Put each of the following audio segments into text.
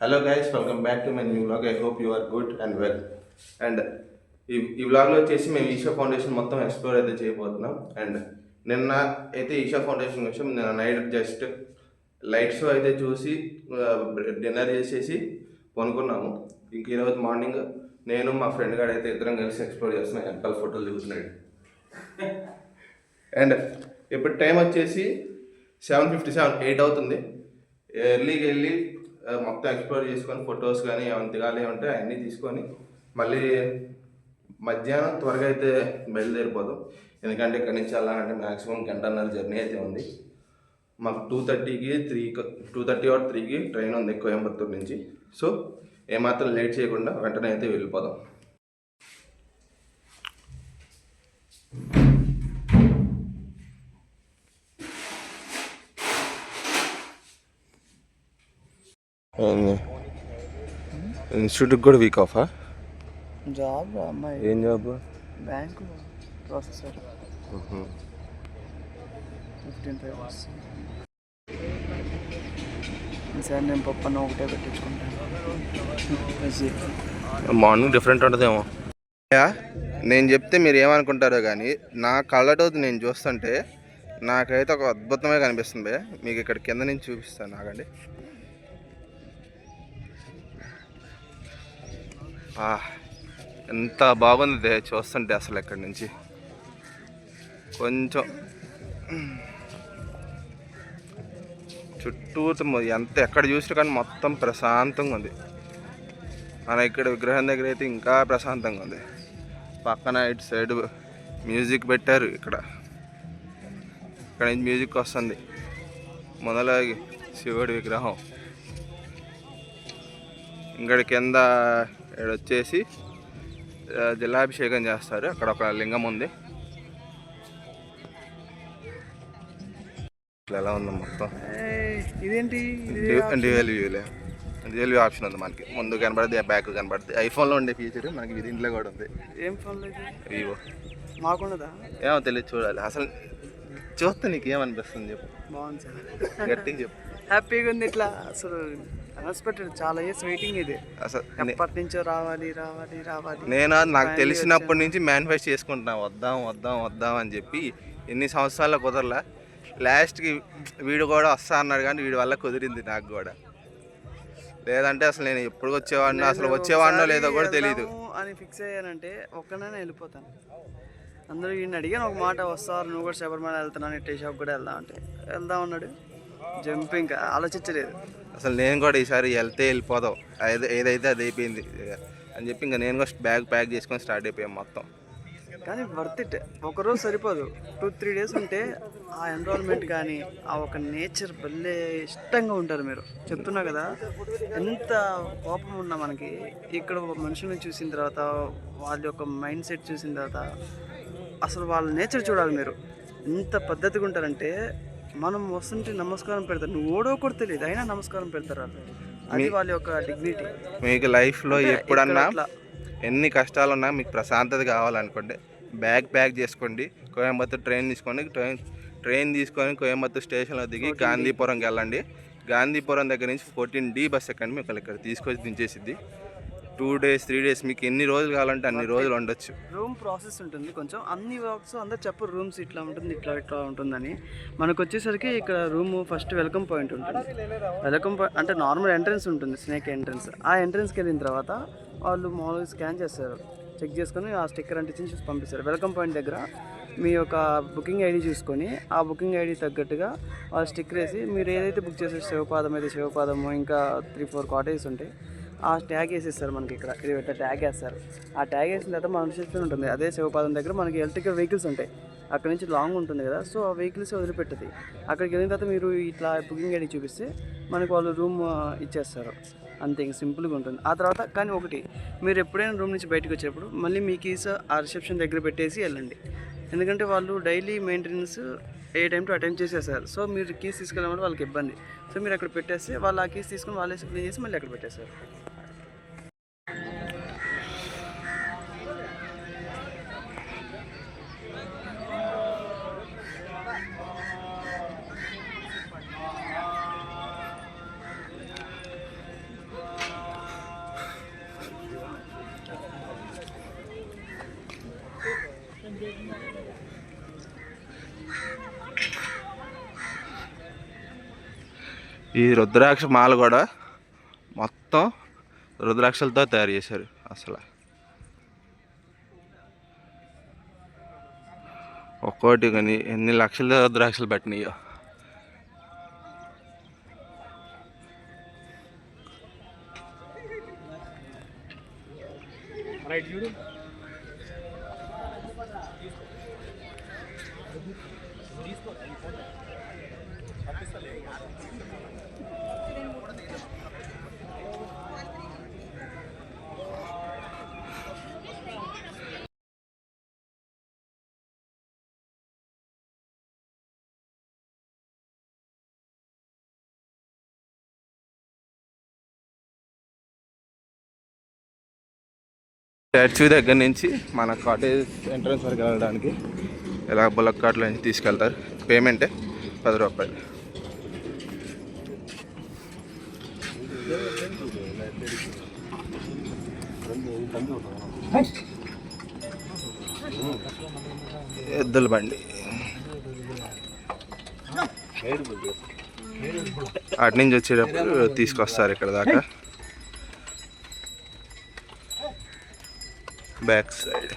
Hello guys, welcome back to my new vlog. I hope you are good and well. And ఈ వ్లాగ్లో వచ్చేసి మేము Isha foundation మొత్తం explore అయితే చేయబోతున్నాం. అండ్ నిన్న అయితే ఈషా ఫౌండేషన్ వచ్చాం. నిన్న నైట్ జస్ట్ లైట్ షో అయితే చూసి డిన్నర్ చేసేసి కొనుక్కున్నాము. ఇంక ఈరోజు మార్నింగ్ నేను మా ఫ్రెండ్ గారు అయితే ఇద్దరం కలిసి ఎక్స్ప్లోర్ చేస్తున్నాం. వెనకాల ఫోటోలు దిగుతున్నాడు. అండ్ ఇప్పుడు టైం వచ్చేసి 7:57, 8 అవుతుంది. ఎర్లీకి వెళ్ళి మొత్తం ఎక్స్ప్లోర్ చేసుకొని ఫొటోస్ కానీ ఏమైనా దిగాలి ఉంటే అవన్నీ తీసుకొని మళ్ళీ మధ్యాహ్నం త్వరగా అయితే బయలుదేరిపోదాం. ఎందుకంటే ఇక్కడి నుంచి వెళ్ళాలంటే మ్యాక్సిమం గంటన్నర జర్నీ అయితే ఉంది. మాకు 2:30కి 2:30 or 3కి ట్రైన్ ఉంది కోయంబత్తూరు నుంచి. సో ఏమాత్రం లేట్ చేయకుండా వెంటనే అయితే వెళ్ళిపోదాం. ఇన్స్టిట్యూట్కి కూడా వీక్ ఆఫా? జాబ్ అమ్మాయి. ఏం job? Bank processor. 15 hours. Sir నేను పప్పన్న ఒకటే పెట్టించుకుంటాను. మార్నింగ్ డిఫరెంట్ ఉంటుందేమో. నేను చెప్తే మీరు ఏమనుకుంటారో కానీ నా కళ్ళతో నేను చూస్తుంటే నాకైతే ఒక అద్భుతమే కనిపిస్తుంది. మీకు ఇక్కడ కింద నుంచి చూపిస్తాను, ఆగండి. ఎంత బాగుంది చూస్తుంటే అసలు ఇక్కడి నుంచి కొంచెం చుట్టూ ఎంత ఎక్కడ చూసినా కానీ మొత్తం ప్రశాంతంగా ఉంది. మన ఇక్కడ విగ్రహం దగ్గర అయితే ఇంకా ప్రశాంతంగా ఉంది. పక్కన ఇటు సైడ్ మ్యూజిక్ పెట్టారు. ఇక్కడ నుంచి మ్యూజిక్ వస్తుంది. మొదల శివుడి విగ్రహం ఇక్కడ కింద వచ్చేసి జలాభిషేకం చేస్తారు. అక్కడ ఒక లింగం ఉంది. ఎలా ఉంది మొత్తం? ఇదేంటి డ్యూయల్ వ్యూ ఆప్షన్ ఉంది మనకి. ముందు కనబడుతుంది, బ్యాక్ కనబడుతుంది. ఐఫోన్లో ఉండే ఫీచర్ మనకి దీంట్లో కూడా ఉంది. ఏం ఫోన్లో? వివో. మాకున్నదా? ఏమో తెలియదు, చూడాలి. అసలు చూస్తే నీకు ఏమనిపిస్తుంది చెప్పు. బాగుంది సార్, గట్టిగా చెప్పు. హ్యాపీగా ఉంది. ఇట్లా అసలు అన్ఎక్స్పెక్టెడ్, చాలా ఇయర్స్ వెయిటింగ్ ఇది. అసలు ఎప్పటి నుంచో రావాలి రావాలి రావాలి. నేను నాకు తెలిసినప్పటి నుంచి మేనిఫెస్ట్ చేసుకుంటున్నా, వద్దాం అని చెప్పి. ఎన్ని సంవత్సరాల్లో కుదరలా. లాస్ట్కి వీడు కూడా వస్తా అన్నాడు, కానీ వీడి వల్ల కుదిరింది నాకు కూడా. లేదంటే అసలు నేను ఎప్పుడు వచ్చేవాడినో లేదో కూడా తెలియదు అని ఫిక్స్ అయ్యానంటే ఒక్కనైనా వెళ్ళిపోతాను. అందరూ వీడిని అడిగాను ఒక మాట, వస్తారు నువ్వు కూడా శబరిమల వెళ్తున్నాను, టీ షాప్ కూడా వెళ్దాం అంటే వెళ్దాం అన్నాడు. జంప్ ఇంకా ఆలోచించలేదు. అసలు నేను కూడా ఈసారి వెళ్తే వెళ్ళిపోదాం, ఏదైతే అది అయిపోయింది అని చెప్పి ఇంకా నేను కూడా బ్యాగ్ ప్యాక్ చేసుకొని స్టార్ట్ అయిపోయాం మొత్తం. కానీ వర్త్ ఇట్. ఒకరోజు సరిపోదు, 2-3 days ఉంటే ఆ ఎన్విరాన్మెంట్ కానీ ఆ ఒక నేచర్ భలే ఇష్టంగా ఉంటారు. మీరు చెప్తున్నా కదా, ఎంత కోపం ఉన్నా మనకి ఇక్కడ మనుషుల్ని చూసిన తర్వాత, వాళ్ళ యొక్క మైండ్ సెట్ చూసిన తర్వాత, అసలు వాళ్ళ నేచర్ చూడాలి. మీరు ఎంత పద్ధతిగా ఉంటారంటే, మనం వస్తుంటే నమస్కారం పెడతారు. నువ్వు ఓడో కూడా తెలియదు, అయినా నమస్కారం పెడతారు వాళ్ళు. అది వాళ్ళ యొక్క డిగ్నిటీ. మీకు లైఫ్లో ఎప్పుడన్నా ఎన్ని కష్టాలు ఉన్నా మీకు ప్రశాంతత కావాలనుకోండి, బ్యాగ్ ప్యాక్ చేసుకోండి, కోయంబత్తూరు ట్రైన్ తీసుకొని కోయంబత్తూరు స్టేషన్లో దిగి గాంధీపురంకి వెళ్ళండి. గాంధీపురం దగ్గర నుంచి 14D బస్ ఎక్కండి. మీకు ఇక్కడ తీసుకొచ్చి దించేసిద్ది. 2 days 3 days మీకు ఎన్ని రోజులు కావాలంటే అన్ని రోజులు ఉండొచ్చు. రూమ్ ప్రాసెస్ ఉంటుంది కొంచెం. అన్ని వర్క్స్ అందరు చెప్పరు, రూమ్స్ ఇట్లా ఉంటుంది ఇట్లా ఉంటుందని. మనకు వచ్చేసరికి ఇక్కడ రూమ్ ఫస్ట్ వెల్కమ్ పాయింట్ ఉంటుంది. వెల్కమ్ పాయింట్ అంటే నార్మల్ ఎంట్రన్స్ ఉంటుంది, స్నేక్ ఎంట్రన్స్. ఆ ఎంట్రన్స్కి వెళ్ళిన తర్వాత వాళ్ళు మామూలుగా స్కాన్ చేస్తారు, చెక్ చేసుకొని ఆ స్టిక్కర్ అంటించి పంపిస్తారు. వెల్కమ్ పాయింట్ దగ్గర మీ యొక్క బుకింగ్ ఐడి చూసుకొని ఆ బుకింగ్ ఐడి తగ్గట్టుగా వాళ్ళు స్టిక్కర్ వేసి, మీరు ఏదైతే బుక్ చేసే శివపాదం అయితే శివపాదము, ఇంకా 3-4 కాటేజెస్ ఉంటాయి, ఆ ట్యాగ్ వేసేస్తారు. మనకి ఇక్కడ ఇది పెట్టే ట్యాగ్ వేస్తారు. ఆ ట్యాగ్ వేసిన తర్వాత మన చేస్తూ ఉంటుంది. అదే శివపాదం దగ్గర మనకి ఎలక్ట్రికల్ వెహికల్స్ ఉంటాయి. అక్కడ నుంచి లాంగ్ ఉంటుంది కదా, సో ఆ వెహికల్స్ వదిలిపెట్టది. అక్కడికి వెళ్ళిన తర్వాత మీరు ఇట్లా బుకింగ్ ఐడి చూపిస్తే మనకి వాళ్ళు రూమ్ ఇచ్చేస్తారు. అంతే, ఇంక సింపుల్గా ఉంటుంది. ఆ తర్వాత కానీ ఒకటి, మీరు ఎప్పుడైనా రూమ్ నుంచి బయటకు వచ్చేటప్పుడు మళ్ళీ మీ కీస్ ఆ రిసెప్షన్ దగ్గర పెట్టేసి వెళ్ళండి. ఎందుకంటే వాళ్ళు daily maintenance A time to attend చేసేస్తారు. సో మీరు కీస్ తీసుకెళ్ళమంటే వాళ్ళకి ఇబ్బంది. సో మీరు అక్కడ పెట్టేస్తే వాళ్ళు ఆ కీస్ తీసుకొని వాళ్ళే క్లీన్ చేసి మళ్ళీ అక్కడ పెట్టేస్తారు. ఈ రుద్రాక్ష మాల కూడా మొత్తం రుద్రాక్షలతో తయారు చేశారు. అసలు ఒక్కోటి కానీ ఎన్ని లక్షల రుద్రాక్షలు పెట్టినాయో. స్టాచ్యూ దగ్గర నుంచి మన కాటేజ్ ఎంట్రన్స్ వరకు వెళ్ళడానికి ఇలా బుల్లక్ కార్ట్లో నుంచి తీసుకెళ్తారు. పేమెంటే 10 రూపాయలు. ఎద్దుల బండి అటు నుంచి వచ్చేటప్పుడు తీసుకొస్తారు ఇక్కడ దాకా. బ్యాక్ సైడ్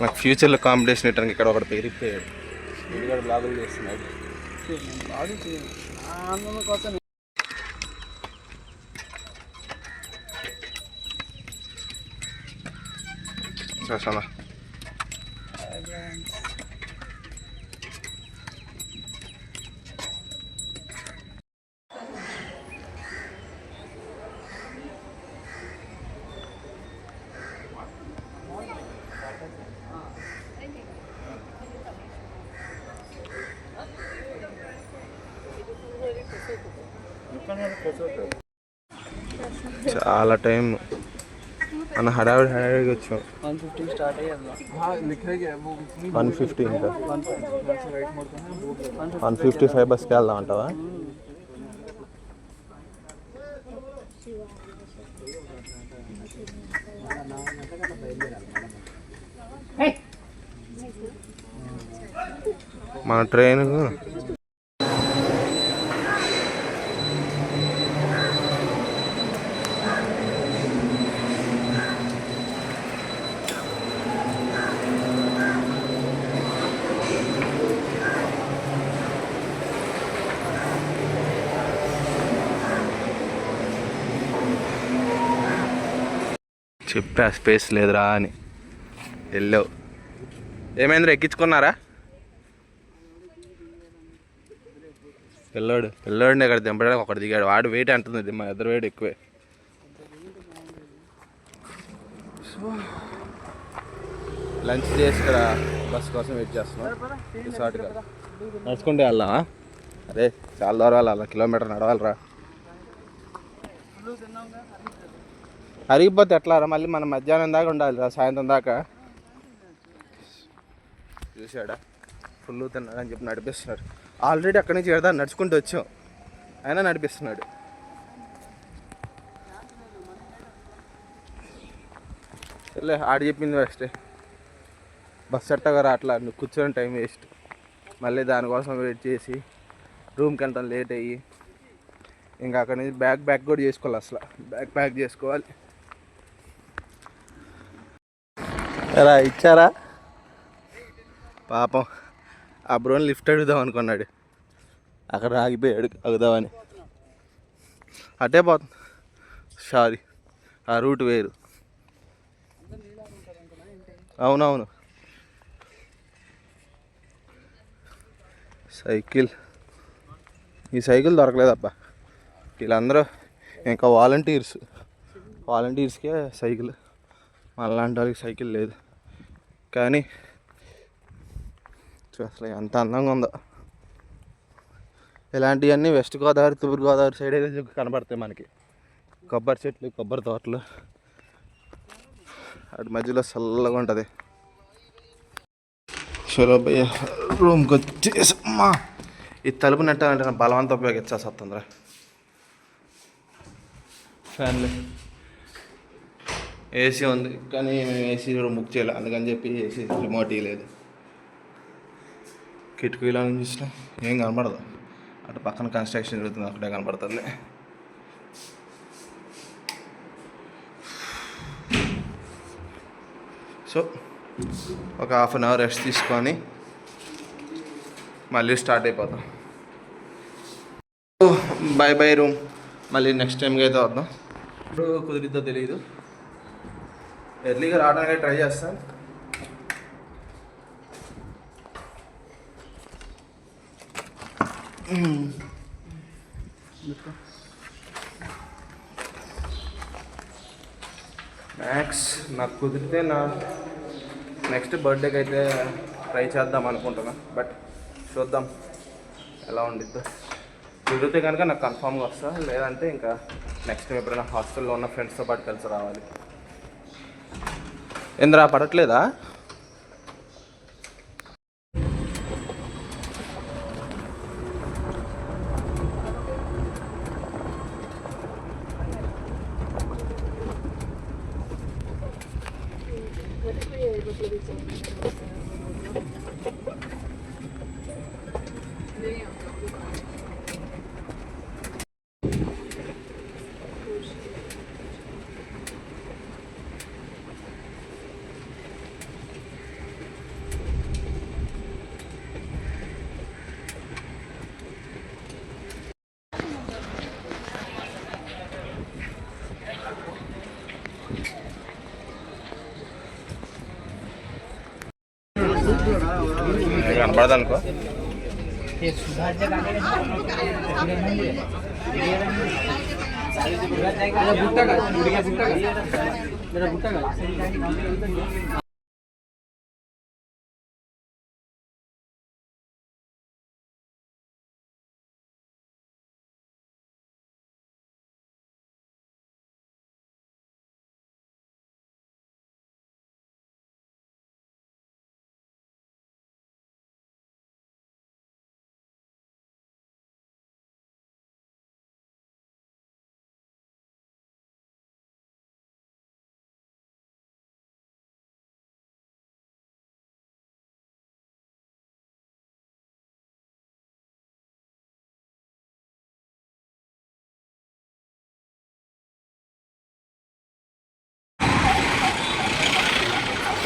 నాకు ఫ్యూచర్లో కాంపిటీషన్ ఇవ్వడానికి ఇక్కడ ఒకటి పెరిగిపోయాడు. వీడు బ్లాగులు చేస్తున్నాడు. చాలా చాలా టైం మన హడావిడిగా వచ్చాం. 1:15 స్టార్ట్ అయ్యారు. 1:50 ఇంకా 1:55 బస్కి వెళ్దాం అంటావా? మన ట్రైన్ చెప్పా స్పేస్ లేదురా అని వెళ్ళావు. ఏమైందిరా, ఎక్కించుకున్నారా? పిల్లోడిని ఇక్కడ దింపడానికి ఒకటి దిగాడు. వాడు వెయిట్ అంటుంది, మా ఇద్దరు వెయిట్ ఎక్కువే. లంచ్ చేసి ఇక్కడ బస్ కోసం వెయిట్ చేస్తున్నాం. రిసార్ట్గా నడుచుకుంటే వెళ్దామా? అరే చాలా దూరం వెళ్ళాలి, కిలోమీటర్ నడవాలిరా. అరిగిపోతే ఎట్లారా? మళ్ళీ మనం మధ్యాహ్నం దాకా ఉండాలిరా, సాయంత్రం దాకా. చూసాడా ఫుల్ తిన్నాడని చెప్పి నడిపిస్తున్నాడు. ఆల్రెడీ అక్కడి నుంచి ఎడదా నడుచుకుంటూ వచ్చాం, అయినా నడిపిస్తున్నాడు. సర్లే, ఆడు చెప్పింది వేస్టే. బస్ ఎట్టగా రాట్లా, నువ్వు కూర్చొని టైం వేస్ట్. మళ్ళీ దానికోసం వెయిట్ చేసి రూమ్కి వెళ్తాం లేట్ అయ్యి, ఇంకా అక్కడి నుంచి బ్యాగ్ కూడా చేసుకోవాలి. అసలు బ్యాగ్ ప్యాక్ చేసుకోవాలి. ఎలా ఇచ్చారా పాపం? ఆ బ్రోని లిఫ్ట్ అడుగుదాం అనుకున్నాడు, అక్కడ ఆగిపోయాడు అడుగుదామని. అటే పోతుంది, సారీ ఆ రూట్ వేరు. అవునవును. ఈ సైకిల్ దొరకలేదబ్బా. వీళ్ళందరూ ఇంకా వాలంటీర్స్కే సైకిల్, అలాంటి వాళ్ళకి సైకిల్ లేదు. కానీ అసలు ఎంత అందంగా ఉందో. ఇలాంటివన్నీ వెస్ట్ గోదావరి, తూర్పు గోదావరి సైడ్ అయితే కనబడతాయి మనకి. కొబ్బరి చెట్లు, కొబ్బరి తోటలు, అటు మధ్యలో చల్లగా ఉంటుంది. చలో భయ్య రూమ్కి వచ్చేసమ్మా. ఈ తలుపు నెట్టాలంటే నా బలవంతం ఉపయోగించాల్సి వస్తుందిరా. ఫ్యాన్లీ ఏసీ ఉంది కానీ మేము ఏసీ కూడా బుక్ చేయాలి, అందుకని చెప్పి ఏసీ రిమోట్ ఇవ్వలేదు. కిటికీలో చూసినా ఏం కనపడదు, అటు పక్కన కన్స్ట్రక్షన్ జరుగుతుంది అక్కడే కనపడుతుంది. సో ఒక హాఫ్ అన్ అవర్ రెస్ట్ తీసుకొని మళ్ళీ స్టార్ట్ అయిపోతాం. బై బై రూమ్, మళ్ళీ నెక్స్ట్ టైంకి అయితే వద్దాం. ఇప్పుడు కుదిరిద్దో తెలియదు, ఎర్లీగా రావడానికి ట్రై చేస్తాను. మ్యాక్స్ నాకు కుదిరితే నా నెక్స్ట్ బర్త్డేకి అయితే ట్రై చేద్దాం అనుకుంటున్నా, బట్ చూద్దాం ఎలా ఉండిద్దో. కుదిరితే కనుక నాకు కన్ఫామ్గా వస్తా, లేదంటే ఇంకా నెక్స్ట్ టైం ఎప్పుడైనా హాస్టల్లో ఉన్న ఫ్రెండ్స్తో పాటు కలిసి రావాలి. ఏంద్రా పడట్లేదా? కనపడదు అనుకో.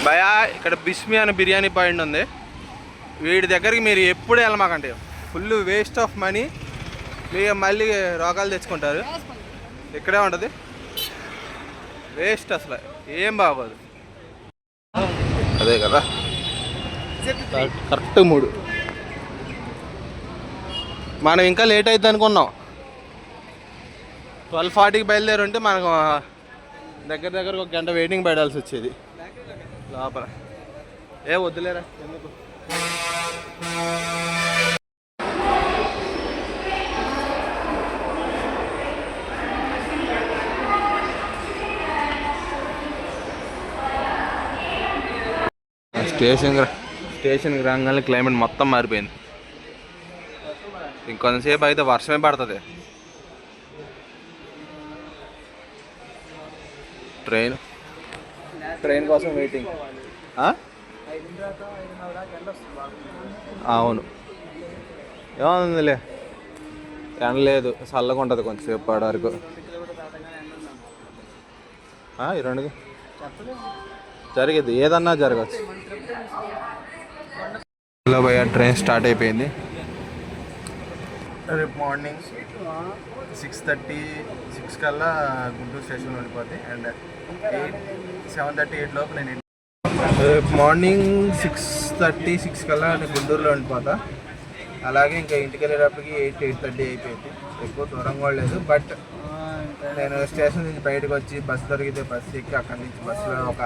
భయా ఇక్కడ బిస్మి అనే బిర్యానీ పాయింట్ ఉంది, వీడి దగ్గరికి మీరు ఎప్పుడు వెళ్ళమాకండి, ఫుల్ వేస్ట్ ఆఫ్ మనీ, మీరు మళ్ళీ రోగాలు తెచ్చుకుంటారు. ఇక్కడే ఉంటుంది, వేస్ట్ అసలు ఏం బాగోదు. అదే కదా కరెక్ట్ 3. మనం ఇంకా లేట్ అవుతుంది అనుకున్నాం, 12:40కి బయలుదేరుంటే మనకు దగ్గర దగ్గర 1 గంట వెయిటింగ్ పడాల్సి వచ్చేది లోపల. ఏ వద్దులేరా ఎందుకు. స్టేషన్కి రాగానే క్లైమేట్ మొత్తం మారిపోయింది, ఇంకొంతసేపు అయితే వర్షమే పడుతుంది. ట్రైన్ కోసం వెయిటింగ్. అవును ఏముందిలే, ఎండ లేదు, చల్లగా ఉంటుంది కొంచెంసేపు పడే వరకు. ఈ 2 జరిగేది ఏదన్నా జరగచ్చు. హలో భయ్యా, ట్రైన్ స్టార్ట్ అయిపోయింది. రేపు మార్నింగ్ 6:36 కల్లా గుంటూరు స్టేషన్లో ఉండిపోద్ది, అండ్ 7:38 లోపు నేను రేపు మార్నింగ్ 6:36 కల్లా నేను గుంటూరులో ఉండిపోతా. అలాగే ఇంకా ఇంటికి వెళ్ళేటప్పటికి 8:30 అయిపోయింది. ఎక్కువ దూరం కూడా లేదు, బట్ నేను స్టేషన్ నుంచి బయటకు వచ్చి బస్సు దొరికితే బస్సు ఎక్కి అక్కడి నుంచి బస్సులో ఒక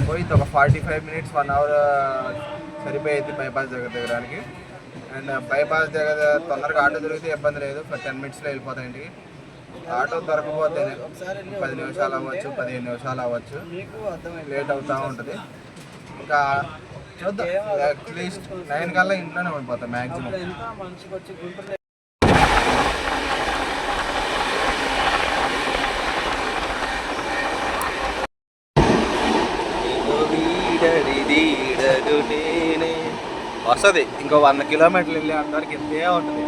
45 మినిట్స్ 1 అవర్ సరిపోయేది బైపాస్ దగ్గర దిగడానికి. అండ్ బైపాస్ దగ్గర తొందరగా ఆటో దొరికితే ఇబ్బంది లేదు, 10 మినిట్స్లో వెళ్ళిపోతాయి ఇంటికి. ఆటో దొరకపోతే 10 నిమిషాలు అవ్వచ్చు, 15 నిమిషాలు అవ్వచ్చు, లేట్ అవుతూ ఉంటుంది. ఇంకా చూద్దాం, అట్లీస్ట్ 9 కల్లా ఇంట్లోనే ఉండిపోతాం మ్యాక్సిమం. వస్తుంది ఇంకో 100 కిలోమీటర్లు వెళ్ళి అంతవరకు ఎంతే ఉంటుంది.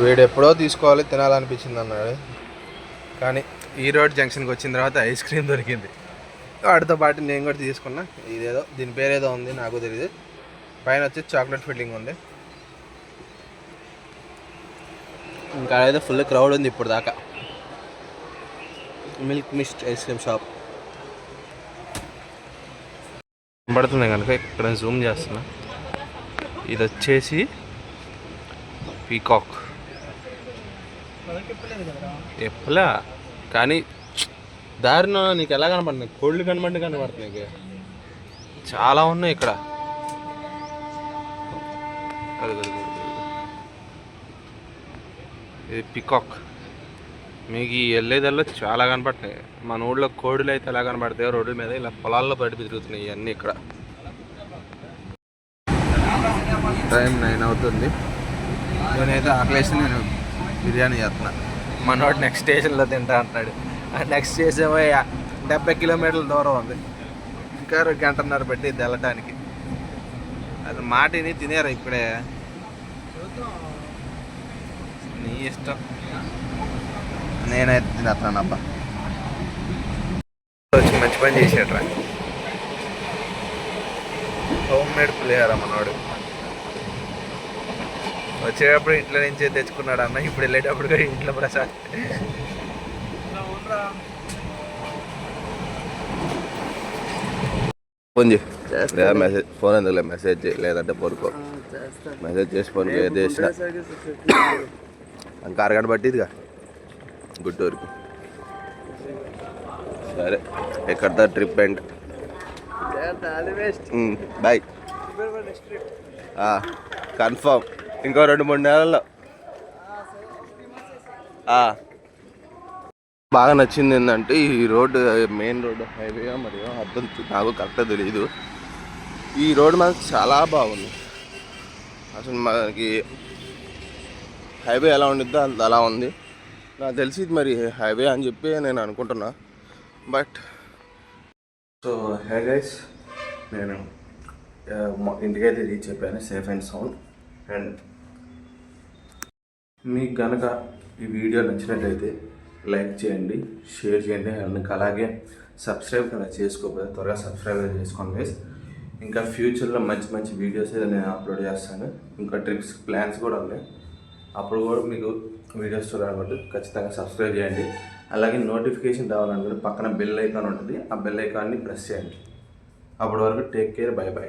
వీడు ఎప్పుడో తీసుకోవాలి తినాలనిపించింది అన్నాడు, కానీ ఈ రోడ్ జంక్షన్కి వచ్చిన తర్వాత ఐస్ క్రీమ్ దొరికింది. వాటితో పాటు నేను కూడా తీసుకున్నా. ఇదేదో దీని పేరేదో ఉంది నాకు తెలియదు. పైన వచ్చి చాక్లెట్ ఫిల్లింగ్ ఉంది. ఇంకా అయితే ఫుల్ క్రౌడ్ ఉంది ఇప్పుడు దాకా. Milk Mist ice cream shop పడుతుంది కనుక ఇక్కడ జూమ్ చేస్తున్నా. ఇది వచ్చేసి పీకాక్. ఎప్పులా కానీ దారిలో నీకు ఎలా కనపడుతుంది, కోళ్ళు కనపడుతున్నాయి నీకు చాలా ఉన్నాయి ఇక్కడ. ఇది పికాక్. మీకు ఈ వెళ్ళేదల్లో చాలా కనపడుతున్నాయి. మన ఊళ్ళో కోడులు అయితే ఎలా కనపడతాయో రోడ్ల మీద ఇలా పొలాల్లో బయట తిరుగుతున్నాయి ఇవన్నీ ఇక్కడ. టైం 9 అవుతుంది. నేనైతే ఆకలేసి నేను బిర్యానీ చేస్తున్నా. మనోడు నెక్స్ట్ స్టేషన్లో తింటా అంటాడు. నెక్స్ట్ స్టేషన్ 70 కిలోమీటర్ల దూరం ఉంది. ఇంకా 1 గంటన్నర పెట్టి ఇది వెళ్ళటానికి. అది మాటిని తినేరా ఇప్పుడే, నీ ఇష్టం. నేనైతే తినేస్తాను అబ్బా. వచ్చి మంచి పని చేసేట్రా. హోమ్ మేడ్ పులిహోర మనోడు. వచ్చేటప్పుడు ఇంట్లో నుంచే తెచ్చుకున్నాడు అన్న, ఇప్పుడు వెళ్ళేటప్పుడు కూడా ఇంట్లో ప్రసాద్. ఫోన్ చేయి, మెసేజ్ ఫోన్ ఎందుకు మెసేజ్ చేయి, లేదంటే పడుకో. మెసేజ్ చేసి ఫోన్ చేసిన ఇంకా 1 గంట పట్టిదిగా గుంటూరుకి. సరే ఎక్కడితో ట్రిప్ అండ్ బాయ్. కన్ఫర్మ్ ఇంకో 2-3 నెలల్లో. బాగా నచ్చింది ఏంటంటే ఈ రోడ్డు మెయిన్ రోడ్డు హైవే మరియు అర్థం నాకు కరెక్ట్గా తెలియదు. ఈ రోడ్డు మనకు చాలా బాగుంది. అసలు మనకి హైవే ఎలా ఉండిద్దో అలా ఉంది. నాకు తెలిసి ఇది మరి హైవే అని చెప్పి నేను అనుకుంటున్నా. బట్ సో హే గైస్, నేను ఇంటికైతే రీచ్ అయిపోయాను సేఫ్ అండ్ సౌండ్. అండ్ మీకు కనుక ఈ వీడియో నచ్చినట్లయితే లైక్ చేయండి, షేర్ చేయండి. అండ్ అలాగే సబ్స్క్రైబ్ కనుక చేసుకోకపోతే త్వరగా సబ్స్క్రైబ్ చేసుకోండి గైస్. ఇంకా ఫ్యూచర్లో మంచి మంచి వీడియోస్ అయితే నేను అప్లోడ్ చేస్తాను. ఇంకా ట్రిప్స్ ప్లాన్స్ కూడా ఉన్నాయి. అప్పుడు కూడా మీకు వీడియోస్ చూడాలనుకుంటే ఖచ్చితంగా సబ్స్క్రైబ్ చేయండి. అలాగే నోటిఫికేషన్ రావాలనుకుంటే పక్కన బెల్ ఐకాన్ ఉంటుంది, ఆ బెల్ ఐకాన్ని ప్రెస్ చేయండి. అప్పటి వరకు టేక్ కేర్, బై బై.